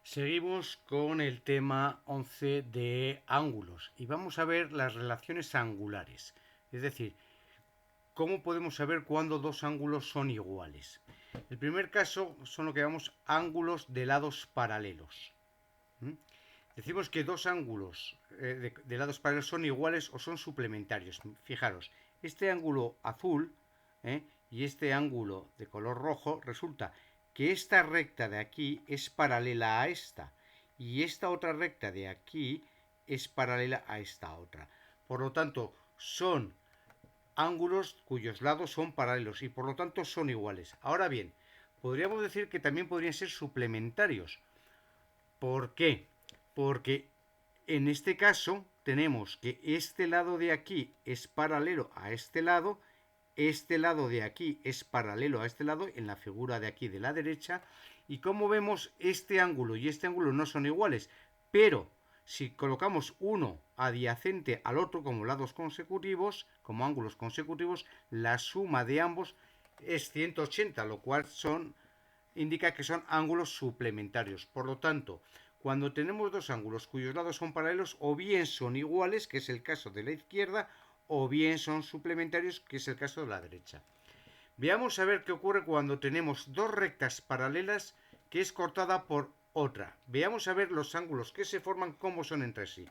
Seguimos con el tema 11 de ángulos y vamos a ver las relaciones angulares, es decir, cómo podemos saber cuándo dos ángulos son iguales. El primer caso son lo que llamamos ángulos de lados paralelos. ¿Mm? Decimos que dos ángulos de lados paralelos son iguales o son suplementarios. Fijaros, este ángulo azul y este ángulo de color rojo, resulta que esta recta de aquí es paralela a esta y esta otra recta de aquí es paralela a esta otra. Por lo tanto, son ángulos cuyos lados son paralelos y por lo tanto son iguales. Ahora bien, podríamos decir que también podrían ser suplementarios. ¿Por qué? Porque en este caso tenemos que este lado de aquí es paralelo a este lado de aquí es paralelo a este lado en la figura de aquí de la derecha, y como vemos este ángulo y este ángulo no son iguales, pero si colocamos uno adyacente al otro como lados consecutivos, como ángulos consecutivos, la suma de ambos es 180, lo cual indica que son ángulos suplementarios. Por lo tanto, cuando tenemos dos ángulos cuyos lados son paralelos, o bien son iguales, que es el caso de la izquierda, o bien son suplementarios, que es el caso de la derecha. Veamos a ver qué ocurre cuando tenemos dos rectas paralelas que es cortada por otra. Veamos a ver los ángulos que se forman, cómo son entre sí.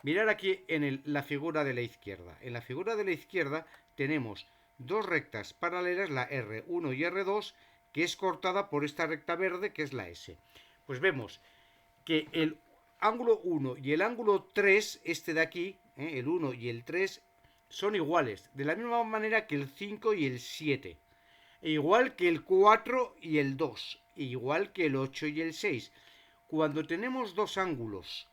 Mirar aquí en la figura de la izquierda. En la figura de la izquierda tenemos dos rectas paralelas, la R1 y R2, que es cortada por esta recta verde, que es la S. Pues vemos que el ángulo 1 y el ángulo 3, este de aquí, el 1 y el 3, son iguales, de la misma manera que el 5 y el 7, igual que el 4 y el 2, igual que el 8 y el 6. Cuando tenemos dos ángulos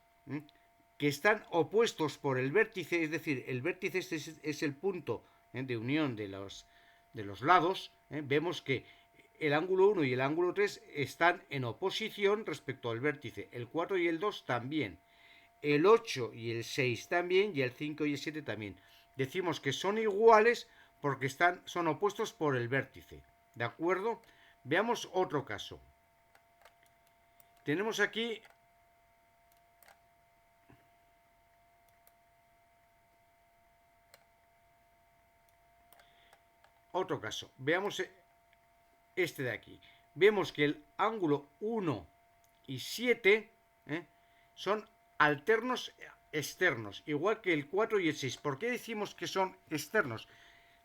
que están opuestos por el vértice, es decir, el vértice es el punto de unión de los lados, vemos que el ángulo 1 y el ángulo 3 están en oposición respecto al vértice, el 4 y el 2 también, el 8 y el 6 también, y el 5 y el 7 también. Decimos que son iguales porque son opuestos por el vértice. ¿De acuerdo? Veamos otro caso. Tenemos aquí otro caso. Veamos este de aquí. Vemos que el ángulo 1 y 7 son alternos externos, igual que el 4 y el 6. ¿Por qué decimos que son externos?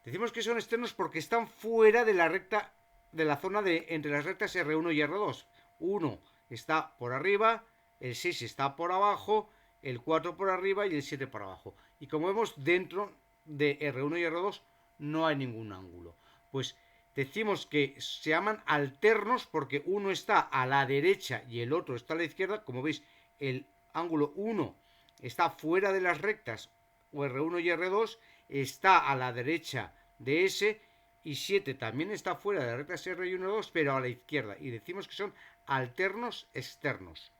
Decimos que son externos porque están fuera de la recta, de la zona entre las rectas R1 y R2. 1 está por arriba, el 6 está por abajo, el 4 por arriba y el 7 por abajo. Y como vemos, dentro de R1 y R2 no hay ningún ángulo. Pues decimos que se llaman alternos porque uno está a la derecha y el otro está a la izquierda. Como veis, el ángulo 1 está fuera de las rectas o R1 y R2, está a la derecha de S, y 7 también está fuera de las rectas R1 y R2, pero a la izquierda. Y decimos que son alternos externos.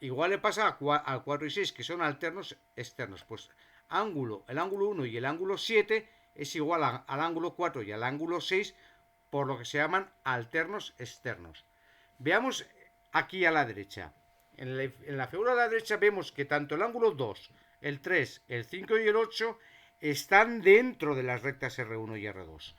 Igual le pasa al 4 y 6, que son alternos externos. Pues el ángulo 1 y el ángulo 7 es igual al ángulo 4 y al ángulo 6, por lo que se llaman alternos externos. Veamos aquí a la derecha. En la figura de la derecha vemos que tanto el ángulo 2, el 3, el 5 y el 8 están dentro de las rectas R1 y R2.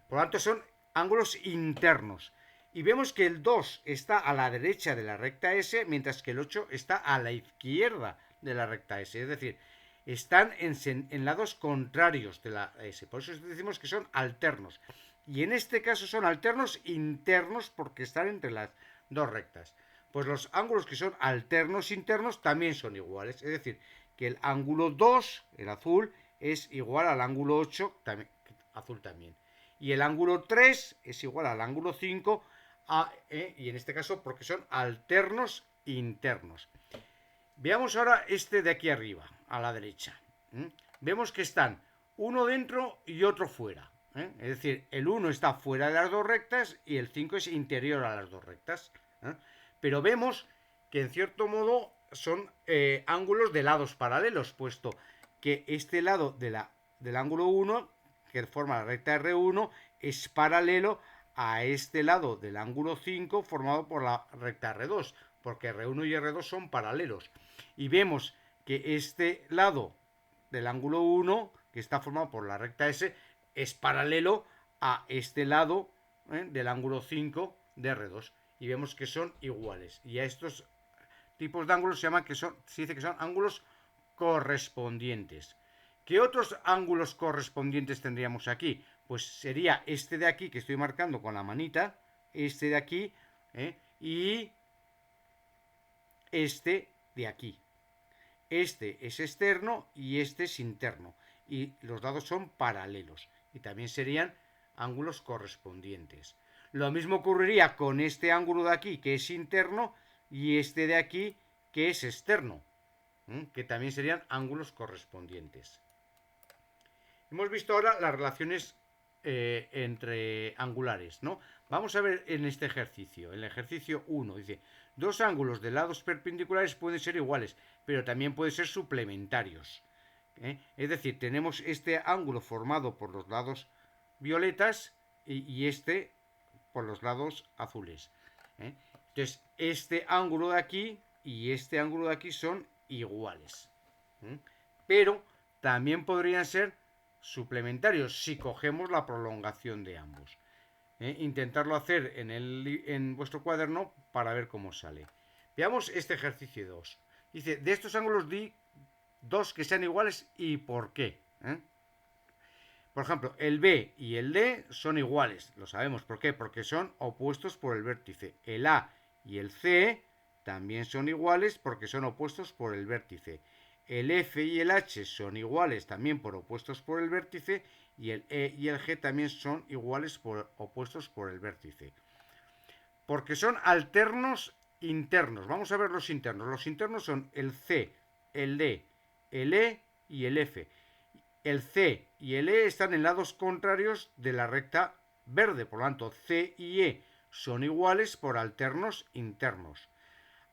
Por lo tanto, son ángulos internos. Y vemos que el 2 está a la derecha de la recta S, mientras que el 8 está a la izquierda de la recta S. Es decir, están en lados contrarios de la S. Por eso decimos que son alternos. Y en este caso son alternos internos porque están entre las dos rectas. Pues los ángulos que son alternos internos también son iguales. Es decir, que el ángulo 2, el azul, es igual al ángulo 8, también, azul también. Y el ángulo 3 es igual al ángulo 5, y en este caso porque son alternos internos. Veamos ahora este de aquí arriba, a la derecha. Vemos que están uno dentro y otro fuera. Es decir, el 1 está fuera de las dos rectas y el 5 es interior a las dos rectas. Pero vemos que en cierto modo son ángulos de lados paralelos, puesto que este lado del ángulo 1, que forma la recta R1, es paralelo a este lado del ángulo 5 formado por la recta R2, porque R1 y R2 son paralelos. Y vemos que este lado del ángulo 1, que está formado por la recta S, es paralelo a este lado del ángulo 5 de R2. Y vemos que son iguales. Y a estos tipos de ángulos se dice que son ángulos correspondientes. ¿Qué otros ángulos correspondientes tendríamos aquí? Pues sería este de aquí que estoy marcando con la manita, este de aquí, y este de aquí. Este es externo y este es interno. Y los lados son paralelos. Y también serían ángulos correspondientes. Lo mismo ocurriría con este ángulo de aquí, que es interno, y este de aquí, que es externo, que también serían ángulos correspondientes. Hemos visto ahora las relaciones entre angulares, ¿no? Vamos a ver en este ejercicio. En el ejercicio 1 dice, dos ángulos de lados perpendiculares pueden ser iguales, pero también pueden ser suplementarios. Es decir, tenemos este ángulo formado por los lados violetas y este por los lados azules. Entonces, este ángulo de aquí y este ángulo de aquí son iguales. Pero también podrían ser suplementarios si cogemos la prolongación de ambos. Intentarlo hacer en vuestro cuaderno para ver cómo sale. Veamos este ejercicio 2. Dice, de estos ángulos di dos que sean iguales y por qué. Por ejemplo, el B y el D son iguales. Lo sabemos. ¿Por qué? Porque son opuestos por el vértice. El A y el C también son iguales porque son opuestos por el vértice. El F y el H son iguales también por opuestos por el vértice. Y el E y el G también son iguales por opuestos por el vértice. Porque son alternos internos. Vamos a ver los internos. Los internos son el C, el D, el E y el F. El C y el E están en lados contrarios de la recta verde. Por lo tanto, C y E son iguales por alternos internos.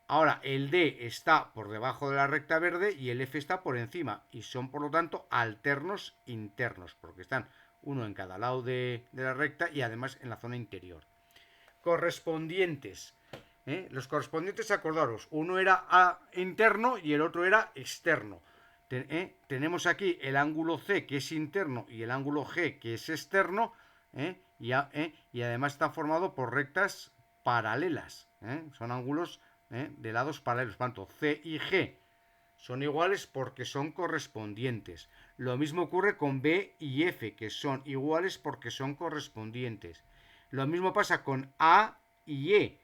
Ahora, el D está por debajo de la recta verde y el F está por encima. Y son, por lo tanto, alternos internos, porque están uno en cada lado de la recta y además en la zona interior. Correspondientes. Los correspondientes, acordaros, uno era interno y el otro era externo. Tenemos aquí el ángulo C, que es interno, y el ángulo G, que es externo, y además está formado por rectas paralelas. Son ángulos de lados paralelos. Por tanto, C y G son iguales porque son correspondientes. Lo mismo ocurre con B y F, que son iguales porque son correspondientes. Lo mismo pasa con A y E.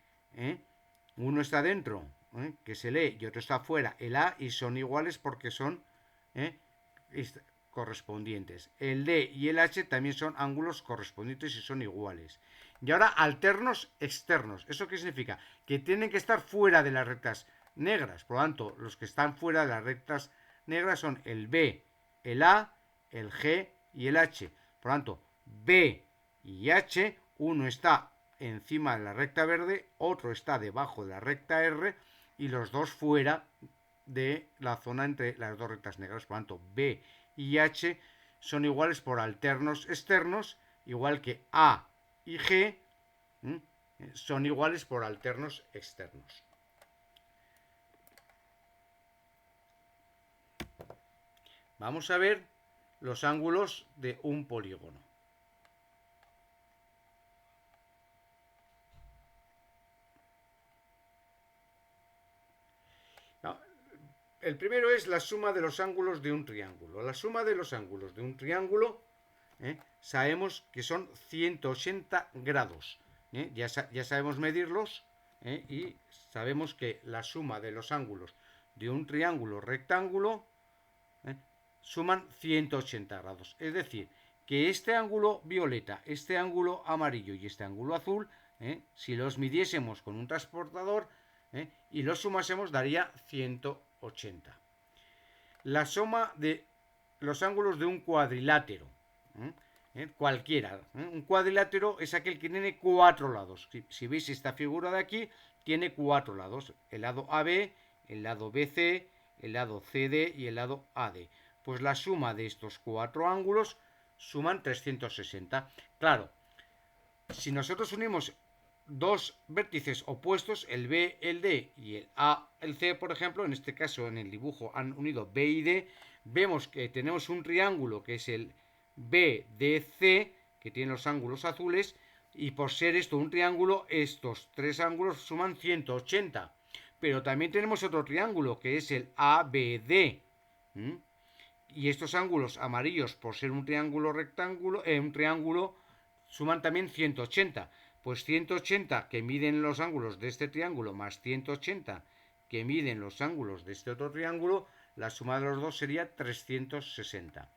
Uno está dentro, que es el E, y otro está fuera, el A, y son iguales porque son correspondientes. El D y el H también son ángulos correspondientes y son iguales. Y ahora alternos externos. ¿Eso qué significa? Que tienen que estar fuera de las rectas negras. Por lo tanto, los que están fuera de las rectas negras son el B, el A, el G y el H. Por lo tanto, B y H, uno está encima de la recta verde, otro está debajo de la recta R y los dos fuera de la zona entre las dos rectas negras. Por lo tanto, B y H son iguales por alternos externos, igual que A y G son iguales por alternos externos. Vamos a ver los ángulos de un polígono. El primero es la suma de los ángulos de un triángulo. La suma de los ángulos de un triángulo sabemos que son 180 grados. Ya sabemos medirlos y sabemos que la suma de los ángulos de un triángulo rectángulo suman 180 grados. Es decir, que este ángulo violeta, este ángulo amarillo y este ángulo azul, si los midiésemos con un transportador y los sumásemos, daría 180. La suma de los ángulos de un cuadrilátero, cualquiera. Un cuadrilátero es aquel que tiene cuatro lados. Si veis esta figura de aquí, tiene cuatro lados. El lado AB, el lado BC, el lado CD y el lado AD. Pues la suma de estos cuatro ángulos suman 360. Claro, si nosotros unimos dos vértices opuestos, el B, el D y el A, el C, por ejemplo, en este caso en el dibujo han unido B y D, vemos que tenemos un triángulo que es el BDC, que tiene los ángulos azules, y por ser esto un triángulo, estos tres ángulos suman 180. Pero también tenemos otro triángulo que es el ABD. Y estos ángulos amarillos, por ser un triángulo rectángulo, un triángulo, suman también 180. Pues 180 que miden los ángulos de este triángulo más 180 que miden los ángulos de este otro triángulo, la suma de los dos sería 360.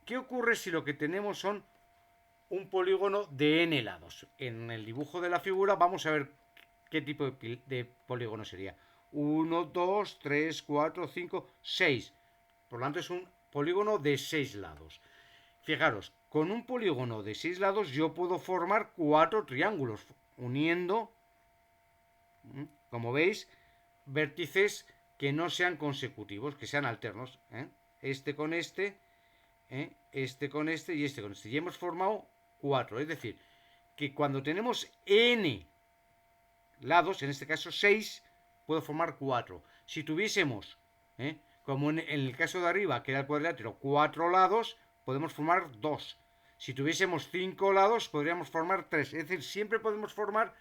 ¿Qué ocurre si lo que tenemos son un polígono de n lados? En el dibujo de la figura vamos a ver qué tipo de polígono sería. 1, 2, 3, 4, 5, 6. Por lo tanto es un polígono de 6 lados. Fijaros, con un polígono de 6 lados yo puedo formar 4 triángulos uniendo, como veis, vértices que no sean consecutivos, que sean alternos. Este con este, este con este y este con este. Y hemos formado 4. Es decir, que cuando tenemos n lados, en este caso 6, puedo formar 4. Si tuviésemos, como en el caso de arriba, que era el cuadrilátero, 4 lados, podemos formar 2. Si tuviésemos 5 lados, podríamos formar 3. Es decir, siempre podemos formar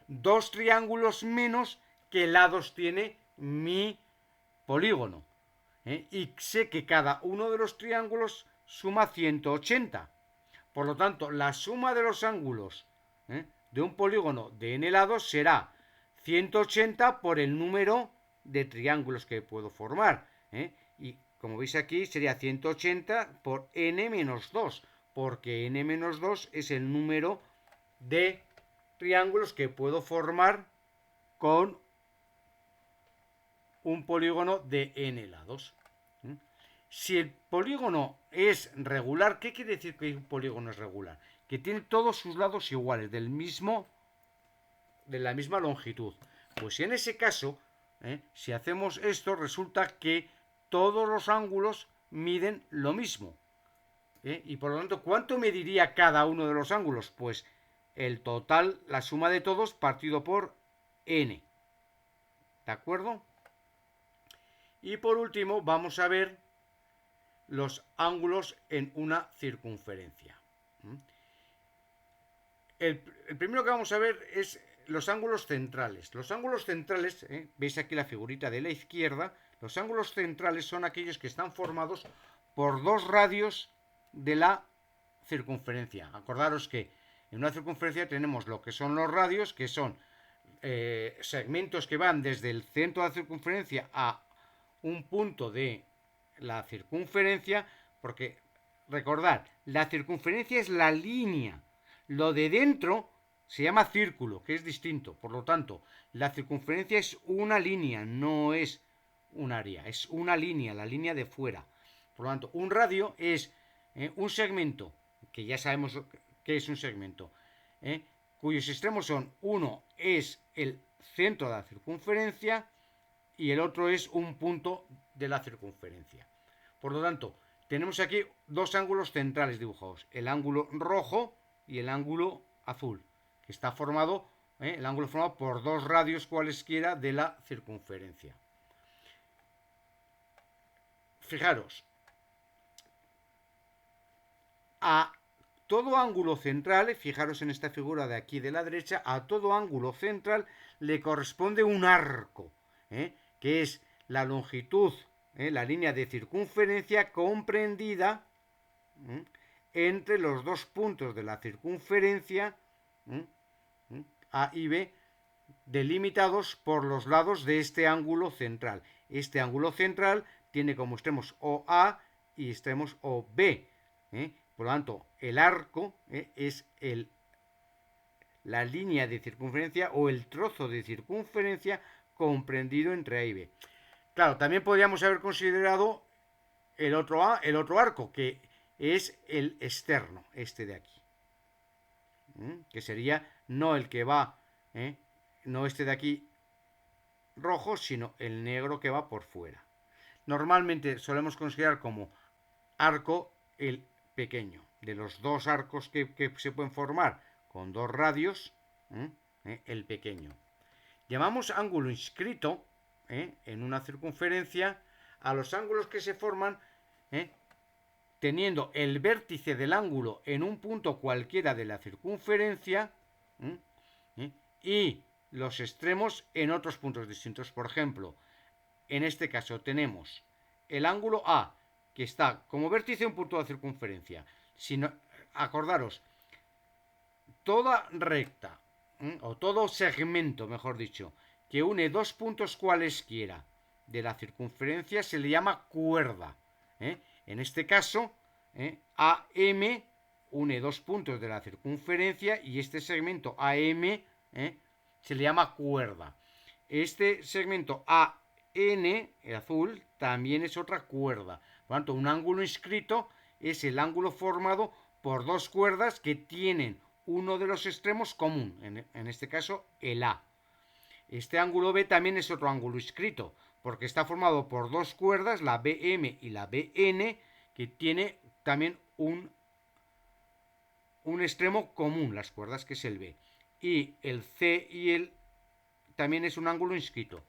2 triángulos menos que lados tiene mi polígono. Y sé que cada uno de los triángulos suma 180. Por lo tanto, la suma de los ángulos de un polígono de n lados será 180 por el número de triángulos que puedo formar. Y como veis aquí sería 180 por n menos 2, porque n menos 2 es el número de triángulos que puedo formar con un polígono de n lados. Si el polígono es regular, ¿qué quiere decir que un polígono es regular? Que tiene todos sus lados iguales, de la misma longitud. Pues en ese caso, si hacemos esto, resulta que todos los ángulos miden lo mismo. Y por lo tanto, ¿cuánto mediría cada uno de los ángulos? Pues el total, la suma de todos partido por n. ¿De acuerdo? Y por último, vamos a ver los ángulos en una circunferencia. El primero que vamos a ver es los ángulos centrales. Los ángulos centrales, veis aquí la figurita de la izquierda, los ángulos centrales son aquellos que están formados por dos radios de la circunferencia. Acordaros que en una circunferencia tenemos lo que son los radios, que son segmentos que van desde el centro de la circunferencia a un punto de la circunferencia, porque recordad, la circunferencia es la línea, lo de dentro se llama círculo, que es distinto. Por lo tanto, la circunferencia es una línea, no es un área, es una línea, la línea de fuera. Por lo tanto, un radio es un segmento, que ya sabemos qué es un segmento, cuyos extremos son, uno es el centro de la circunferencia y el otro es un punto de la circunferencia. Por lo tanto, tenemos aquí dos ángulos centrales dibujados, el ángulo rojo y el ángulo azul, que está formado, el ángulo formado por dos radios cualesquiera de la circunferencia. Fijaros, a todo ángulo central, fijaros en esta figura de aquí de la derecha, a todo ángulo central le corresponde un arco, que es la longitud, la línea de circunferencia comprendida entre los dos puntos de la circunferencia, A y B, delimitados por los lados de este ángulo central. Este ángulo central tiene como extremos OA y extremos OB. Por lo tanto, el arco es la línea de circunferencia o el trozo de circunferencia comprendido entre A y B. Claro, también podríamos haber considerado el otro arco, que es el externo, este de aquí. Que sería no el que va, no este de aquí rojo, sino el negro que va por fuera. Normalmente solemos considerar como arco el pequeño. De los dos arcos que se pueden formar con 2 radios, el pequeño. Llamamos ángulo inscrito en una circunferencia a los ángulos que se forman teniendo el vértice del ángulo en un punto cualquiera de la circunferencia y los extremos en otros puntos distintos. Por ejemplo, en este caso tenemos el ángulo A, que está como vértice en un punto de la circunferencia. Acordaros, toda recta, o todo segmento, mejor dicho, que une dos puntos cualesquiera de la circunferencia se le llama cuerda. En este caso, AM une dos puntos de la circunferencia y este segmento AM se le llama cuerda. Este segmento AN, el azul, también es otra cuerda. Por lo tanto, un ángulo inscrito es el ángulo formado por dos cuerdas que tienen uno de los extremos común, en este caso el A. Este ángulo B también es otro ángulo inscrito, porque está formado por dos cuerdas, la BM y la BN, que tiene también un extremo común, las cuerdas, que es el B. Y el C y el también es un ángulo inscrito.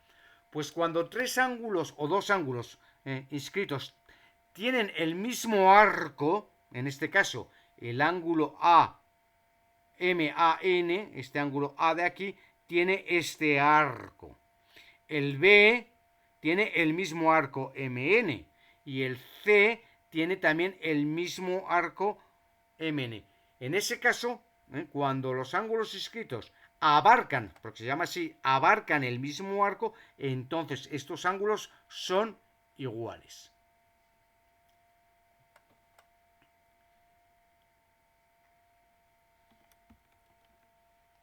Pues cuando tres ángulos o dos ángulos inscritos tienen el mismo arco, en este caso el ángulo MAN, este ángulo A de aquí, tiene este arco. El B tiene el mismo arco MN y el C tiene también el mismo arco MN. En ese caso, cuando los ángulos inscritos abarcan, porque se llama así, abarcan el mismo arco, entonces estos ángulos son iguales.